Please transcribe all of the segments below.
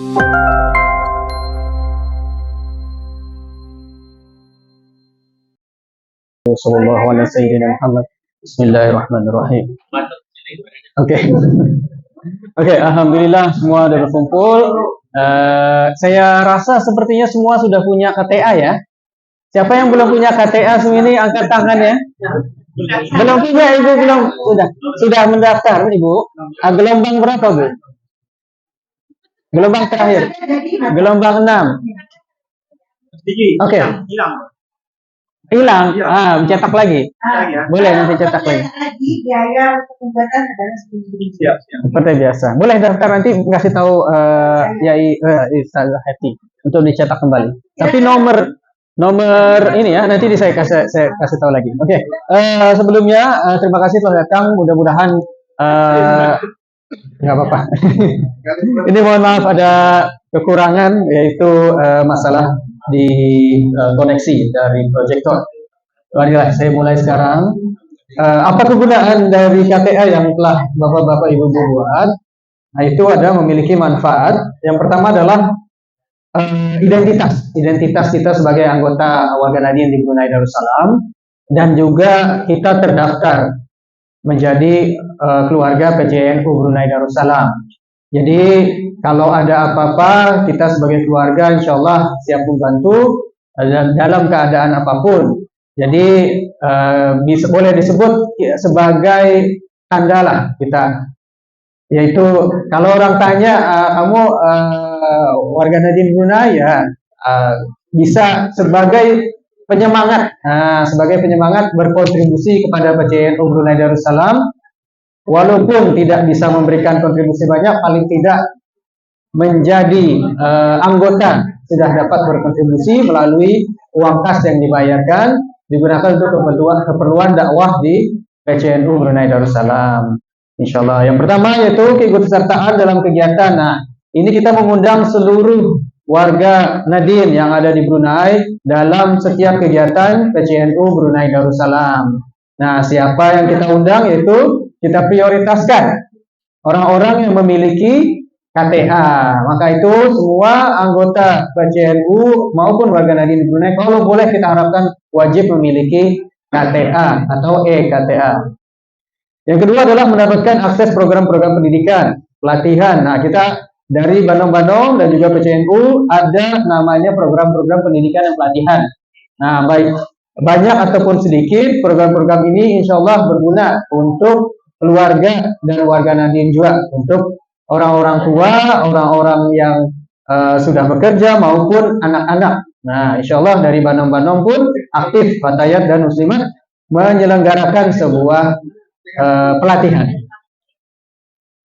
Sallallahu alaihi Sayyidina Muhammad. Bismillahirrahmanirrahim. Oke. Oke, alhamdulillah semua sudah berkumpul. Saya rasa sepertinya semua sudah punya KTA ya. Siapa yang belum punya KTA sini angkat tangan ya. Belum punya Ibu, belum sudah mendaftar Ibu. Gelombang berapa Bu? Gelombang terakhir. Gelombang 6. Oke. Hilang. Cetak lagi. Boleh nanti cetak lagi. Biaya pembuatan adalah 10.000. Seperti biasa. Boleh daftar nanti kasih tahu Yai Ustazah Heti untuk dicetak kembali. Tapi nomor ini ya nanti saya kasih tahu lagi. Oke. Sebelumnya terima kasih telah datang. Mudah-mudahan nggak apa-apa. Ini mohon maaf ada kekurangan yaitu masalah di koneksi dari proyektor. Marilah saya mulai sekarang. Apa kegunaan dari KTA yang telah Bapak-bapak Ibu buat? Nah, itu ada memiliki manfaat. Yang pertama adalah identitas kita sebagai anggota warga Nahdien di Brunei Darussalam, dan juga kita terdaftar menjadi keluarga PCNU Brunei Darussalam. Jadi kalau ada apa-apa kita sebagai keluarga insya Allah siap membantu dalam keadaan apapun. Jadi boleh disebut sebagai tanda lah kita. Yaitu kalau orang tanya kamu warga Nahdien Brunei ya, bisa sebagai penyemangat, sebagai penyemangat berkontribusi kepada PCNU Brunei Darussalam. Walaupun tidak bisa memberikan kontribusi banyak, paling tidak menjadi anggota sudah dapat berkontribusi melalui uang kas yang dibayarkan digunakan untuk keperluan dakwah di PCNU Brunei Darussalam. Insyaallah. Yang pertama yaitu keikutsertaan dalam kegiatan. Nah, ini kita mengundang seluruh warga Nahdien yang ada di Brunei dalam setiap kegiatan PCNU Brunei Darussalam. Nah, siapa yang kita undang yaitu kita prioritaskan orang-orang yang memiliki KTA. Maka itu semua anggota PCNU maupun warga Nahdien di Brunei kalau boleh kita harapkan wajib memiliki KTA atau e-KTA. Yang kedua adalah mendapatkan akses program-program pendidikan, pelatihan. Nah, kita dari Bandung dan juga PCNU ada namanya program-program pendidikan dan pelatihan. Nah, baik banyak ataupun sedikit program-program ini insya Allah berguna untuk keluarga dan warga Nahdien juga, untuk orang-orang tua, orang-orang yang sudah bekerja maupun anak-anak. Nah, insya Allah dari Bandung pun aktif Fatayat dan Muslimat menyelenggarakan sebuah pelatihan.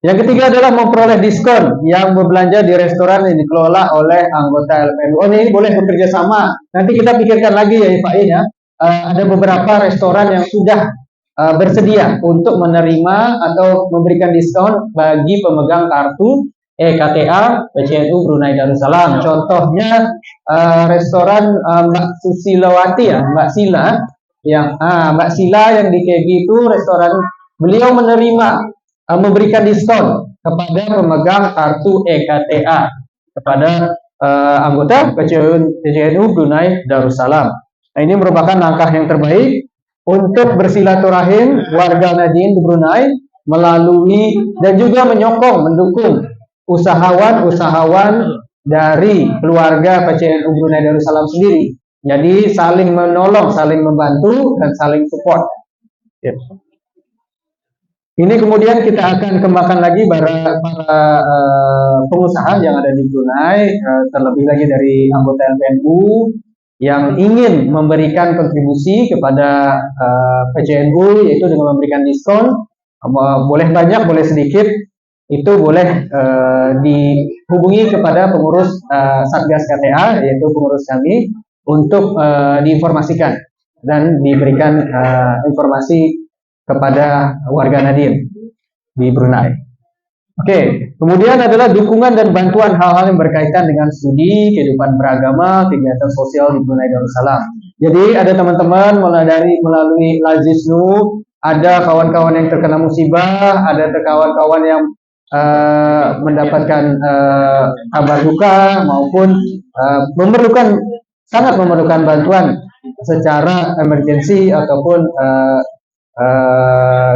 Yang ketiga adalah memperoleh diskon yang berbelanja di restoran yang dikelola oleh anggota LPNU. Oh, ini boleh bekerja sama. Nanti kita pikirkan lagi ya Pak ya. Ada beberapa restoran yang sudah bersedia untuk menerima atau memberikan diskon bagi pemegang kartu e-KTA PCNU Brunei Darussalam. Contohnya restoran Mbak Susilawati ya, Mbak Sila yang Mbak Sila yang di KB itu restoran beliau menerima memberikan diskon kepada pemegang kartu e-KTA kepada anggota PCNU Brunei Darussalam. Nah, ini merupakan langkah yang terbaik untuk bersilaturahim warga Nahdien di Brunei melalui dan juga mendukung usahawan-usahawan dari keluarga PCNU Brunei Darussalam sendiri. Jadi saling menolong, saling membantu dan saling support. Yep. Ini kemudian kita akan kembangkan lagi para pengusaha yang ada di Brunei, terlebih lagi dari anggota LPNU yang ingin memberikan kontribusi kepada PCNU, yaitu dengan memberikan diskon, boleh banyak, boleh sedikit, itu boleh dihubungi kepada pengurus Satgas KTA, yaitu pengurus kami, untuk diinformasikan dan diberikan informasi kepada warga Nahdien di Brunei. Oke, kemudian adalah dukungan dan bantuan hal-hal yang berkaitan dengan studi, kehidupan beragama, kegiatan sosial di Brunei Darussalam. Jadi ada teman-teman melalui Lazisnu, ada kawan-kawan yang terkena musibah, ada kawan-kawan yang mendapatkan kabar duka maupun sangat memerlukan bantuan secara emergensi ataupun eh,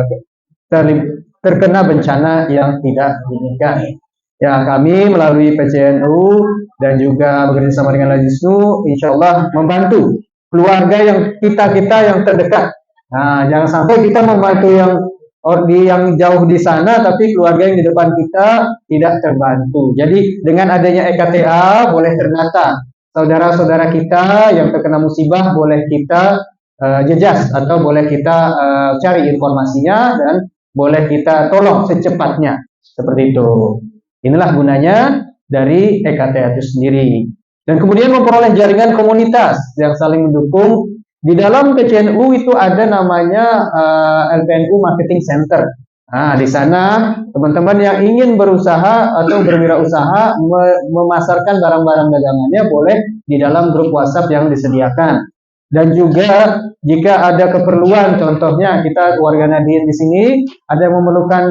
terkena bencana yang tidak diinginkan. Ya, kami melalui PCNU dan juga bekerjasama dengan Lajisnu, insya Allah membantu keluarga kita yang terdekat. Nah, jangan sampai kita membantu yang jauh di sana, tapi keluarga yang di depan kita tidak terbantu. Jadi dengan adanya EKTA boleh ternata saudara-saudara kita yang terkena musibah, boleh kita jejas atau boleh kita cari informasinya dan boleh kita tolong secepatnya. Seperti itu. Inilah gunanya dari EKTA itu sendiri. Dan kemudian memperoleh jaringan komunitas yang saling mendukung. Di dalam PCNU itu ada namanya LPNU Marketing Center. Nah, di sana teman-teman yang ingin berusaha atau berwirausaha memasarkan barang-barang dagangannya boleh di dalam grup WhatsApp yang disediakan. Dan juga jika ada keperluan, contohnya kita warga Nadien di sini ada yang memerlukan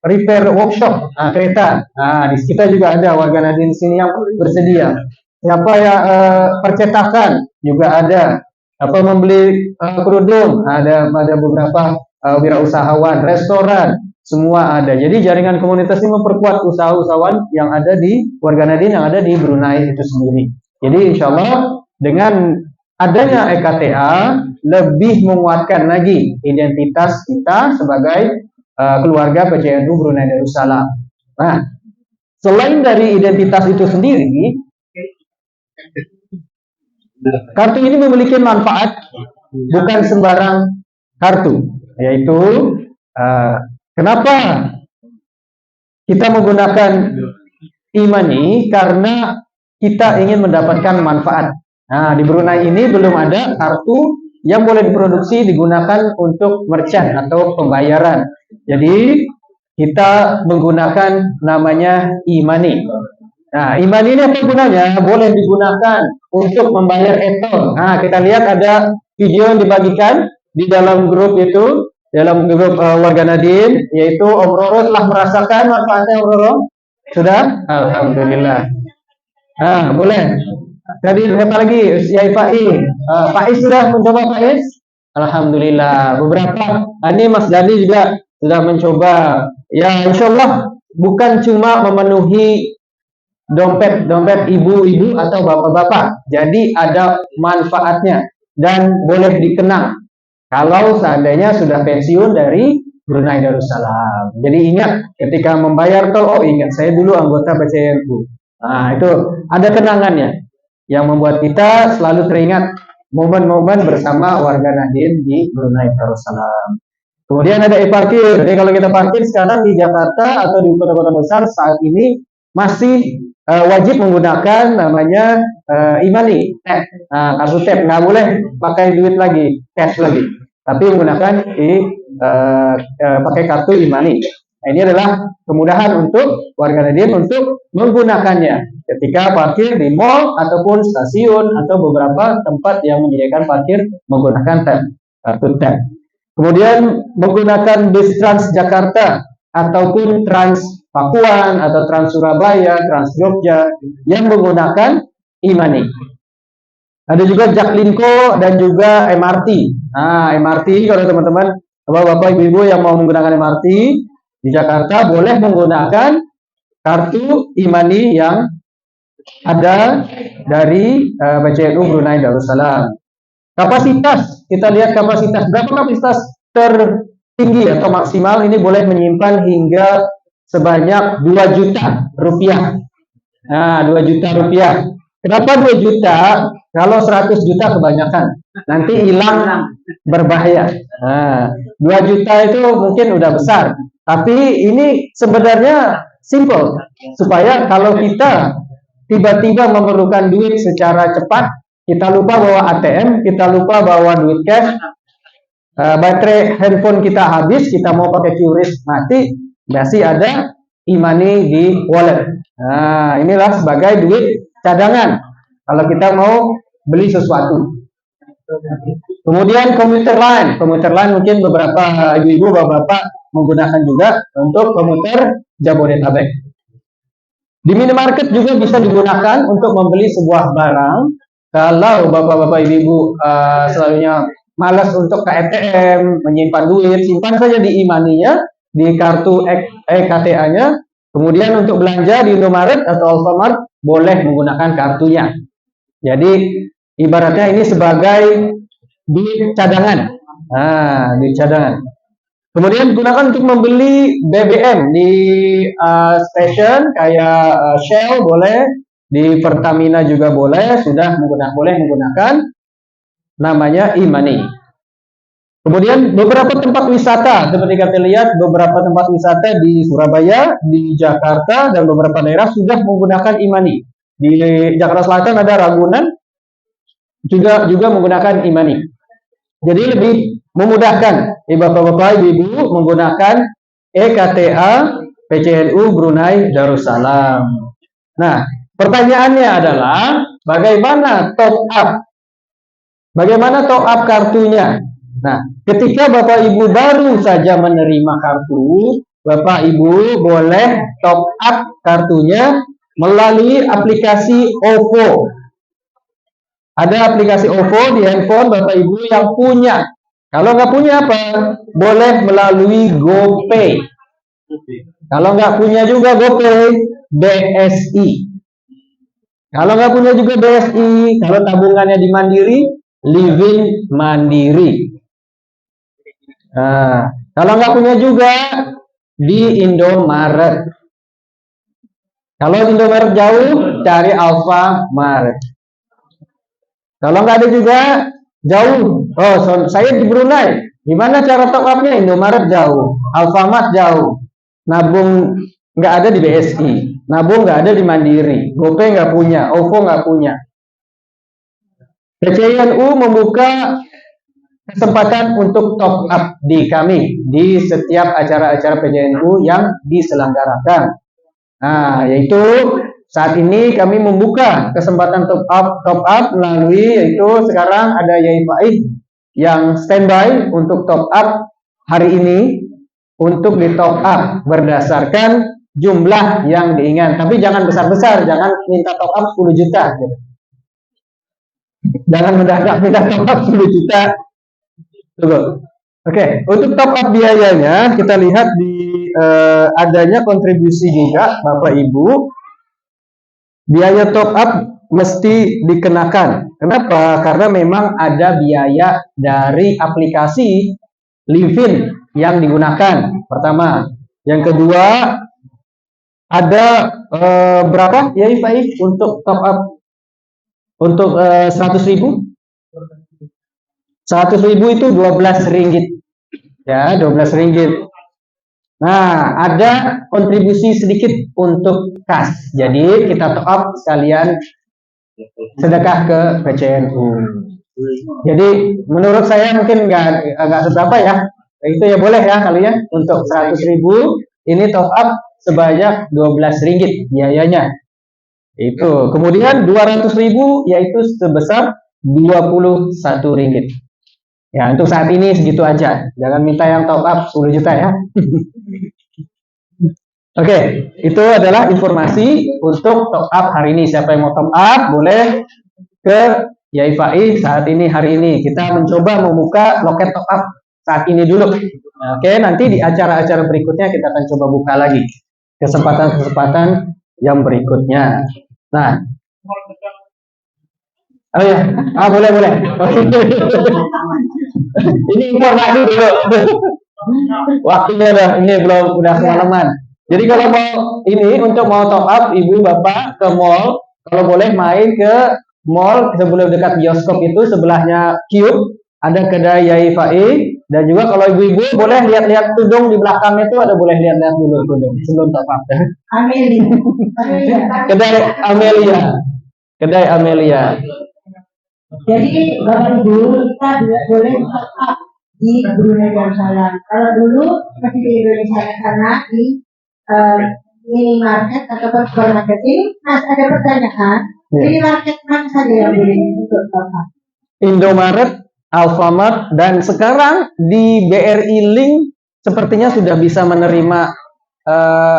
repair workshop kereta. Nah, di kita juga ada warga Nadien di sini yang bersedia. Siapa ya percetakan juga ada. Apa membeli kerudung, ada beberapa wirausahawan, restoran, semua ada. Jadi jaringan komunitas ini memperkuat usaha-usahawan yang ada di warga Nadien yang ada di Brunei itu sendiri. Jadi insya Allah dengan adanya EKTA lebih menguatkan lagi identitas kita sebagai keluarga PCNU Brunei Darussalam. Nah, selain dari identitas itu sendiri, kartu ini memiliki manfaat bukan sembarang kartu, yaitu kenapa kita menggunakan e-money, karena kita ingin mendapatkan manfaat. Nah, di Brunei ini belum ada kartu yang boleh diproduksi digunakan untuk merchant atau pembayaran. Jadi kita menggunakan namanya e-money. Nah, e-money ini apa gunanya? Boleh digunakan untuk membayar e-tol. Nah, kita lihat ada video yang dibagikan di dalam grup itu, dalam grup warga Nadien, yaitu Om Roro telah merasakan manfaatnya. Om Roro sudah? Alhamdulillah. Nah, boleh. Tadi siapa lagi? Yai Faiz sudah mencoba Faiz? Alhamdulillah. Beberapa. Ini Mas Dani juga sudah mencoba. Ya, insya Allah bukan cuma memenuhi dompet ibu-ibu atau bapak-bapak. Jadi ada manfaatnya dan boleh dikenang kalau seandainya sudah pensiun dari Brunei Darussalam. Jadi ingat ketika membayar tol, oh ingat saya dulu anggota PCNU. Nah, itu ada kenangannya yang membuat kita selalu teringat momen-momen bersama warga Nadien di Brunei Darussalam. Kemudian ada e-parkir. Jadi kalau kita parkir sekarang di Jakarta atau di kota-kota besar saat ini masih wajib menggunakan namanya e-money, kartu tap, nggak boleh pakai duit lagi, cash lagi, tapi menggunakan pakai kartu e-money. Nah, ini adalah kemudahan untuk warga Nadien untuk menggunakannya ketika parkir di mall ataupun stasiun atau beberapa tempat yang menyediakan parkir menggunakan kartu tap. Kemudian menggunakan bis Trans Jakarta ataupun Trans Pakuan atau Trans Surabaya, Trans Jogja yang menggunakan e-money. Ada juga Jaklinko dan juga MRT. Nah, MRT kalau teman-teman, bapak-bapak, ibu-ibu yang mau menggunakan MRT di Jakarta boleh menggunakan kartu e-money yang ada dari PCNU Brunei Darussalam. Kapasitas, kita lihat kapasitas. Berapa kapasitas tertinggi atau maksimal? Ini boleh menyimpan hingga sebanyak 2 juta rupiah. Nah, 2 juta rupiah. Kenapa 2 juta? Kalau 100 juta kebanyakan. Nanti hilang, berbahaya. Nah, 2 juta itu mungkin udah besar. Tapi ini sebenarnya simple. Supaya kalau kita tiba-tiba memerlukan duit secara cepat, kita lupa bawa ATM, kita lupa bawa duit cash, baterai handphone kita habis, kita mau pakai QRIS mati, masih ada e-money di wallet. Nah, inilah sebagai duit cadangan kalau kita mau beli sesuatu. Kemudian komuter line mungkin beberapa ibu-ibu, bapak-bapak menggunakan juga untuk komuter Jabodetabek. Di minimarket juga bisa digunakan untuk membeli sebuah barang. Kalau bapak-bapak ibu-ibu selalunya malas untuk ke ATM, menyimpan duit, simpan saja di e-money-nya, di kartu EKTA-nya. Kemudian untuk belanja di Indomaret atau Alfamart boleh menggunakan kartunya. Jadi ibaratnya ini sebagai duit cadangan. Nah, duit cadangan. Kemudian digunakan untuk membeli BBM di stasiun kayak Shell boleh, di Pertamina juga boleh, boleh menggunakan namanya e-money. Kemudian beberapa tempat wisata, seperti kita lihat beberapa tempat wisata di Surabaya, di Jakarta, dan beberapa daerah sudah menggunakan e-money. Di Jakarta Selatan ada Ragunan, juga menggunakan e-money. Jadi lebih memudahkan bapak-bapak ibu-ibu menggunakan EKTA PCNU Brunei Darussalam. Nah, pertanyaannya adalah bagaimana top up? Bagaimana top up kartunya? Nah, ketika Bapak Ibu baru saja menerima kartu, Bapak Ibu boleh top up kartunya melalui aplikasi OVO. Ada aplikasi OVO di handphone Bapak Ibu yang punya. Kalau nggak punya apa? Boleh melalui GoPay. Kalau nggak punya juga GoPay, BSI. Kalau nggak punya juga BSI, kalau tabungannya di Mandiri, Living Mandiri. Nah, kalau nggak punya juga di Indomaret. Kalau Indomaret jauh, cari Alfamart. Kalau nggak ada juga jauh. Oh, saya di Brunei. Gimana cara top up-nya? Indomaret jauh, Alfamart jauh. Nabung nggak ada di BSI, nabung nggak ada di Mandiri, GoPay nggak punya, OVO nggak punya. PCNU membuka kesempatan untuk top up di kami di setiap acara-acara PCNU yang diselenggarakan. Nah, yaitu saat ini kami membuka kesempatan top up melalui yaitu sekarang ada Yai Faiz yang standby untuk top up hari ini untuk di top up berdasarkan jumlah yang diingat. Tapi jangan besar-besar, jangan minta top up 10 juta. Jangan mendadak minta top up 10 juta. Tunggu. Oke, untuk top up biayanya kita lihat di adanya kontribusi juga Bapak Ibu. Biaya top up mesti dikenakan. Kenapa? Karena memang ada biaya dari aplikasi Livin yang digunakan. Pertama, yang kedua ada berapa ya Faiz untuk top up untuk 100.000? 100.000 itu 12 ringgit. Ya, 12 ringgit. Nah, ada kontribusi sedikit untuk kas. Jadi kita top up sekalian sedekah ke PCNU. Jadi menurut saya mungkin nggak seberapa ya. Itu ya boleh ya kali ya. Untuk 100.000 ini top up sebanyak 12 ringgit biayanya. Itu. Kemudian 200.000 yaitu sebesar 21 ringgit. Ya, untuk saat ini segitu aja. Jangan minta yang top up 10 juta ya. Oke, itu adalah informasi untuk top up hari ini. Siapa yang mau top up boleh ke Yai Faiz saat ini hari ini. Kita mencoba membuka loket top up saat ini dulu. Oke, nanti di acara-acara berikutnya kita akan coba buka lagi kesempatan-kesempatan yang berikutnya. Nah, oh ya, boleh. Ini informasi dulu. Waktunya ini udah semalaman. Jadi kalau mau top up ibu bapak ke mall, kalau boleh main ke mall sebelum dekat bioskop itu sebelahnya Cube ada kedai Yai Faiz, dan juga kalau ibu-ibu boleh lihat-lihat tudung di belakangnya itu ada, boleh lihat-lihat dulu tudung sebelum top up. Kedai Amelia. Jadi Bapak Ibu kita boleh top up di Brunei Darussalam. Kalau dulu masih di Indonesia karena di minimarket ataupun supermarket ini masih ada pertanyaan. Minimarket mana saja yang boleh untuk top up? Indomaret, Alfamart, dan sekarang di BRI Link sepertinya sudah bisa menerima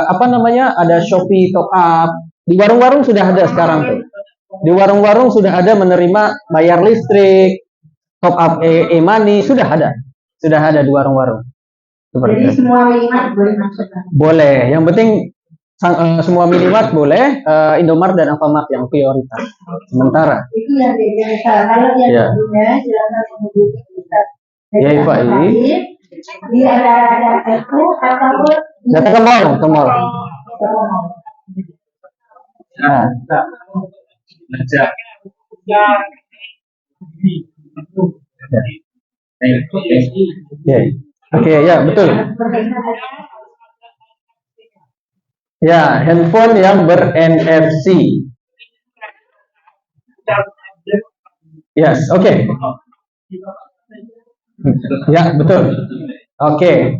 apa namanya, ada Shopee top up. Di warung-warung sudah ada sekarang tuh. Di warung-warung sudah ada menerima bayar listrik, top up e-money, sudah ada. Sudah ada di warung-warung. Seperti Jadi itu. semua minimal boleh masuk kan? Boleh, yang penting semua minimart boleh, Indomart dan Alfamart yang prioritas. Sementara. Itu yang di Indonesia. Kalau yang Ya. sebelumnya silakan menghubungi kita. Ya, Pak I. Di ada itu ataupun Datang ke mall. Nah, ya. Oke, ya betul. Ya, handphone yang ber-NFC. Yes, oke. Ya, betul. Oke,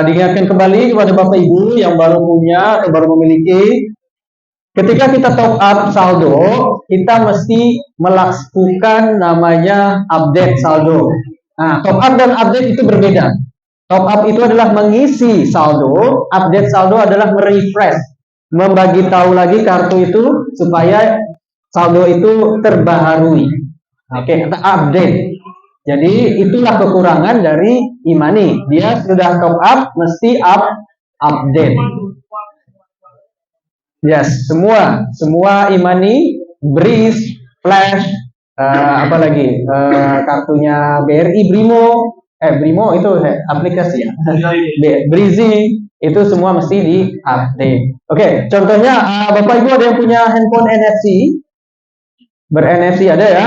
diingatkan kembali kepada Bapak Ibu yang baru punya atau baru memiliki, ketika kita top up saldo, kita mesti melakukan namanya update saldo. Nah, top up dan update itu berbeda. Top up itu adalah mengisi saldo, update saldo adalah merefresh, membagi tahu lagi kartu itu supaya saldo itu terbaharui. Oke, kita update. Jadi itulah kekurangan dari e-money. Dia sudah top up, mesti update. Yes, semua e-money, BRIS, Flash, apalagi kartunya BRI, Brimo itu aplikasi ya. Brizi itu semua mesti di-update. Oke, contohnya Bapak Ibu ada yang punya handphone NFC, ber-NFC ada ya.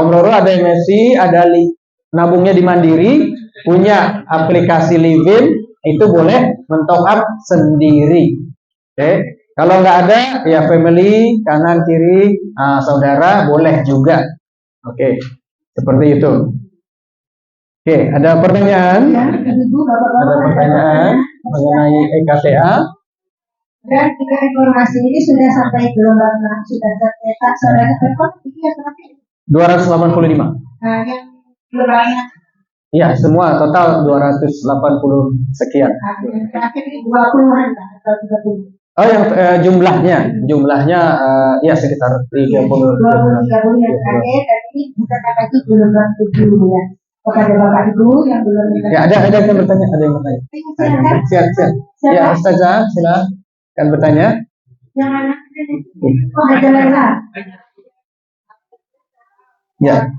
Om Roro ada NFC, ada nabungnya di Mandiri, punya aplikasi Livin, itu boleh mentop up sendiri. Oke. Kalau nggak ada, ya family, kanan, kiri, saudara, boleh juga. Oke, seperti itu. Oke, ada pertanyaan? ya, Ibu, Bapak-bapak, Ada pertanyaan mengenai EKTA? dan jika informasi ini sudah sampai gelombang sudah tercetak saudara berapa? Ini yang terakhir. 285. Nah, yang gelombangnya Iya, semua total 280 sekian. yang terakhir ini 20-an atau 30. Oh, yang jumlahnya ya sekitar 30. 20-30 yang terakhir, dan ini bukan apa itu gelombang 7 ya. Kepada Bapak Ibu yang belum Ya, ada yang bertanya, Silakan. Siap. Ya, Ustazah, silakan bertanya. Jangan ada Lela. Ya.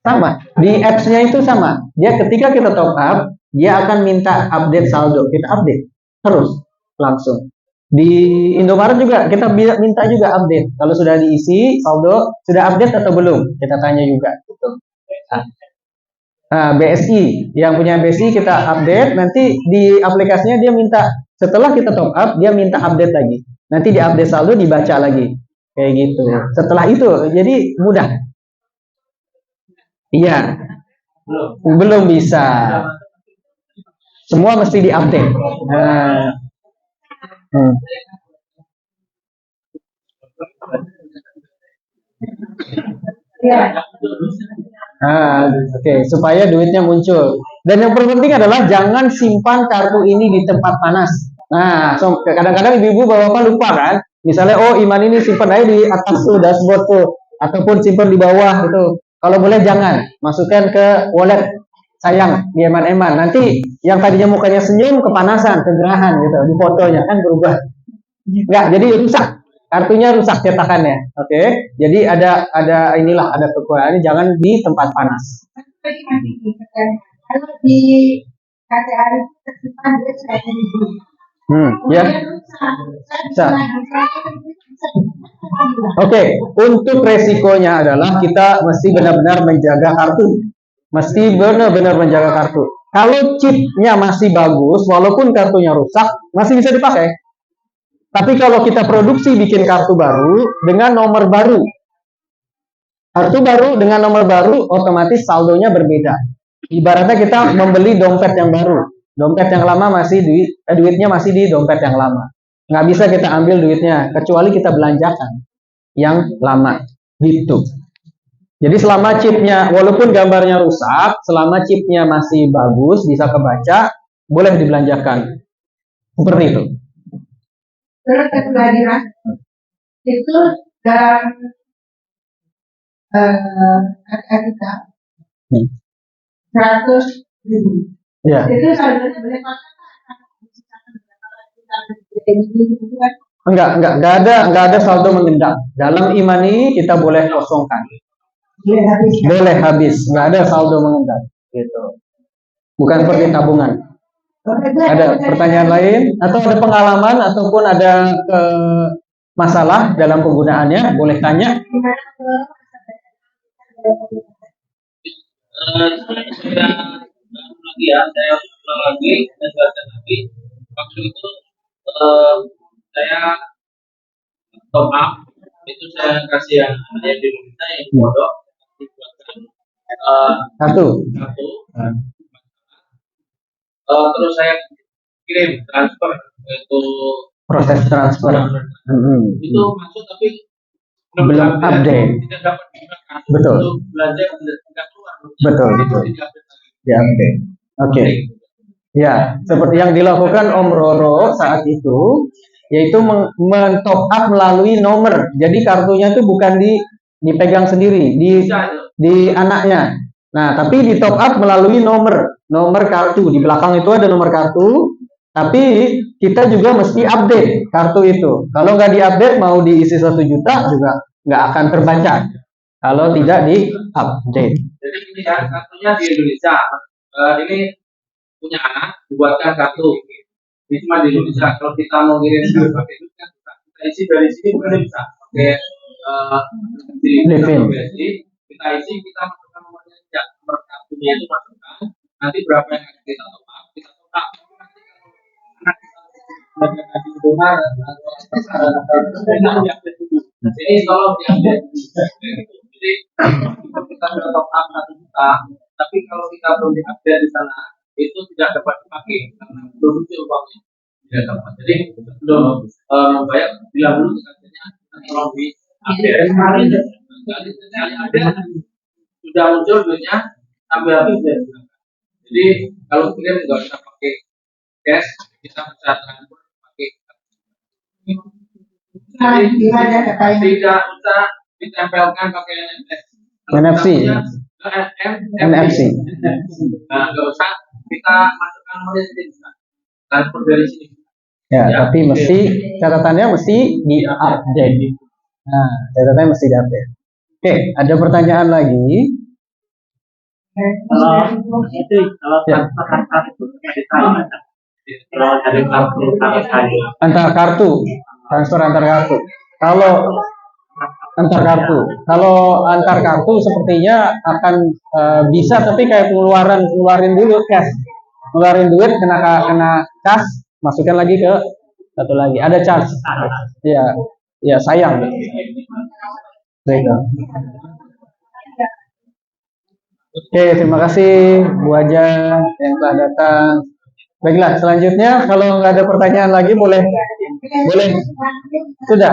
Sama, di apps-nya itu sama. Dia ketika kita top up, dia akan minta update saldo. Kita update terus langsung. Di Indomaret juga kita minta juga update. Kalau sudah diisi saldo, sudah update atau belum? Kita tanya juga. Gitu. BSI, yang punya BSI kita update. Nanti di aplikasinya dia minta, setelah kita top up, dia minta update lagi. Nanti di update saldo dibaca lagi. Kayak gitu. Setelah itu, jadi mudah. Iya, belum bisa. Semua mesti diupdate. Ya. Oke, supaya duitnya muncul. Dan yang terpenting adalah jangan simpan kartu ini di tempat panas. Nah, kadang-kadang ibu-ibu bapak lupa kan. Misalnya, oh iman ini simpan aja di atas tuh dashboard tuh, ataupun simpan di bawah itu. Kalau boleh jangan, masukkan ke wallet. Sayang, di eman-eman. Nanti yang tadinya mukanya senyum kepanasan, kegerahan gitu di fotonya kan berubah. Enggak, jadi rusak. Kartunya rusak cetakannya. Oke. Jadi ada kekurangan, jangan di tempat panas. Kalau di KTA tersimpan dia sudah Ya. Bisa. Oke, untuk resikonya adalah kita mesti benar-benar menjaga kartu. Mesti benar-benar menjaga kartu. Kalau chipnya masih bagus, walaupun kartunya rusak, masih bisa dipakai. Tapi kalau kita produksi bikin kartu baru dengan nomor baru, kartu baru dengan nomor baru, otomatis saldonya berbeda. Ibaratnya kita membeli dompet yang baru, dompet yang lama masih duitnya masih di dompet yang lama. Nggak bisa kita ambil duitnya, kecuali kita belanjakan yang lama, gitu. Jadi selama chipnya, walaupun gambarnya rusak, selama chipnya masih bagus, bisa kebaca, boleh dibelanjakan. Seperti itu. Terus satu lagi Mas, itu dalam kita Hmm. 100.000. Ya. Itu sebenarnya boleh kontak Enggak ada saldo mengendap. Dalam imani kita boleh kosongkan. Boleh habis, enggak ada saldo mengendap. Gitu. Bukan seperti tabungan. Ada pertanyaan lain atau ada pengalaman ataupun ada masalah dalam penggunaannya, boleh tanya. Saya ulang lagi, dan jelaskan lagi. Waktu itu saya top up, itu saya kasih yang diminta yang bodoh, dibuatkan Satu. Terus saya kirim transfer itu Proses transfer. itu masuk tapi Belum update. tidak dapat digunakan. Betul. Untuk belanja tidak keluar. Betul. Diupdate. Oke. Ya, seperti yang dilakukan Om Roro saat itu, yaitu men-top up melalui nomor. Jadi kartunya itu bukan dipegang sendiri, di anaknya. Nah, tapi di top up melalui nomor kartu. Di belakang itu ada nomor kartu, tapi kita juga mesti update kartu itu. Kalau nggak diupdate, mau diisi 1 juta juga nggak akan terbaca kalau tidak diupdate. Jadi ini ya, kartunya di Indonesia. Ini punya anak, dibuatkan kartu. Ini cuma di Indonesia. Kalau kita mau ngirim pakai itu kan kita isi dari sini bukan bisa. Pakai kita isi, kita masukkan nomornya, nomor kartunya itu masukkan. Nanti berapa yang akan kita top up, kita top up. Nanti kalau anak kita di donor ini tolong diambil. Jadi kita sudah top up 1 juta, tapi kalau kita belum diupdate di sana, itu tidak dapat dipakai karena belum muncul uangnya, tidak dapat. Jadi belum membayar, bila dulu katanya tolong diupdate. Ada sudah muncul duitnya, ambil habis ya. Jadi kalau kirim nggak usah pakai cash, kita bisa transfer pakai. Tidak usah ditempelkan pakai NFC. NFC. Nah, nggak usah kita masukkan nomornya sendiri, transfer dari sini. Ya, tapi mesti catatannya mesti diupdate. Nah, catatannya mesti diupdate. Oke, ada pertanyaan lagi? Antar kartu, transfer antar kartu. Kalau antar kartu sepertinya akan bisa, tapi kayak ngeluarin dulu cash, ngeluarin duit, kena cash, masukkan lagi ke satu lagi, ada charge. Ya sayang. Baik. Oke, terima kasih Bu Aja yang telah datang. Baiklah, selanjutnya kalau nggak ada pertanyaan lagi boleh. Sudah.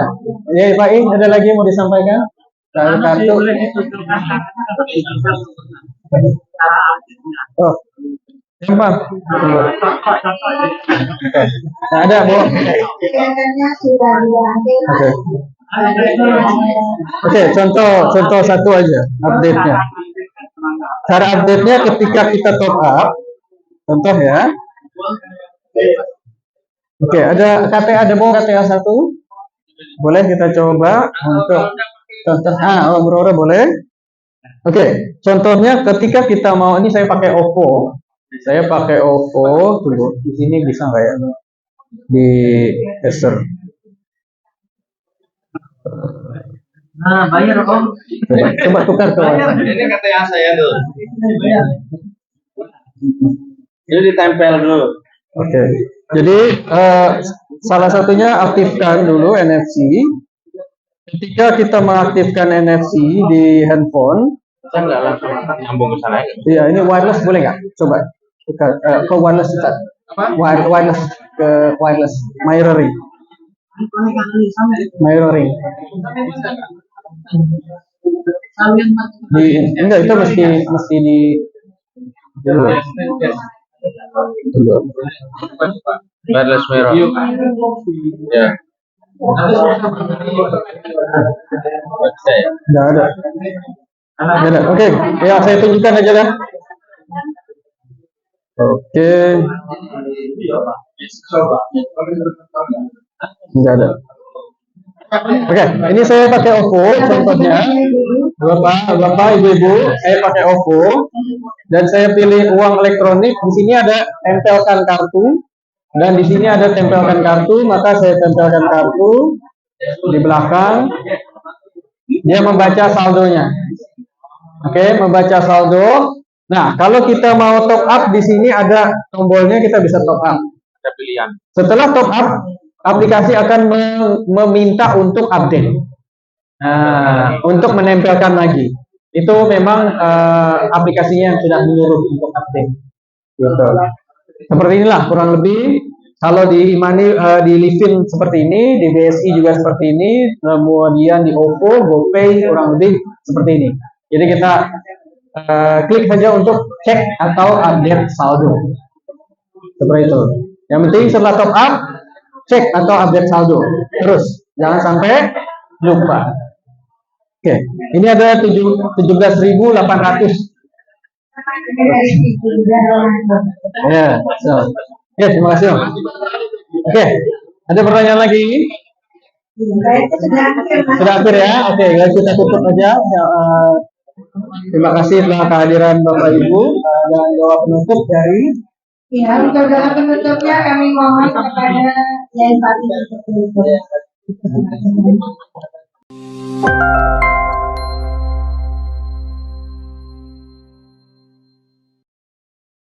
Ya, Pak I, ada lagi yang mau disampaikan? Kartu. Oh, gampang. Nah, ada, Bu. Oke, contoh satu aja update-nya. Cara update-nya ketika kita top up, contoh ya. Oke, ada KTA, KTA 1. Boleh kita coba untuk contoh. Bro, boleh. Oke, contohnya ketika kita mau, ini saya pakai OVO. Tunggu, di sini bisa nggak ya? Di tester. Nah, bayar Om. Coba tukar tuh. Ini KTA saya tuh. Ini ditempel dulu. Oke. Jadi salah satunya aktifkan dulu NFC. Ketika kita mengaktifkan NFC di handphone, Saya nggak langsung nyambung ke sana. iya, ini wireless boleh nggak? Coba ke wireless Ustaz. Wireless ke wireless mirroring. Enggak, itu mesti di dulu. Wireless mirror. Ya. Nggak ada. Nggak ada. Oke, ya saya tunjukkan aja lah. Oke, nggak ada. Oke, ini saya pakai OVO contohnya. Bapak, ibu-ibu, saya pakai OVO dan saya pilih uang elektronik. Di sini ada tempelkan kartu dan di sini ada tempelkan kartu. Maka saya tempelkan kartu di belakang. Dia membaca saldonya. Oke, membaca saldo. Nah, kalau kita mau top up di sini ada tombolnya, kita bisa top up. Ada pilihan. Setelah top up, aplikasi akan meminta untuk update. Nah, untuk menempelkan lagi. Itu memang aplikasinya yang sudah menyuruh untuk update. Gitu. Seperti inilah kurang lebih. Kalau di Imani, di Livin seperti ini, di BSI juga seperti ini, kemudian di OVO, GoPay kurang lebih seperti ini. Jadi kita klik saja untuk cek atau update saldo. Seperti itu. Yang penting setelah top up, cek atau update saldo. Terus, jangan sampai lupa. Oke, ini ada 17.800. Ya, so. Oke, terima kasih Om. Oke, ada pertanyaan lagi? Sudah akhir ya? Oke, kita tutup aja. Terima kasih telah kehadiran Bapak Ibu dan doa penutup dari. Ya, untuk doa penutupnya kami mohon kepada Yai Fatih.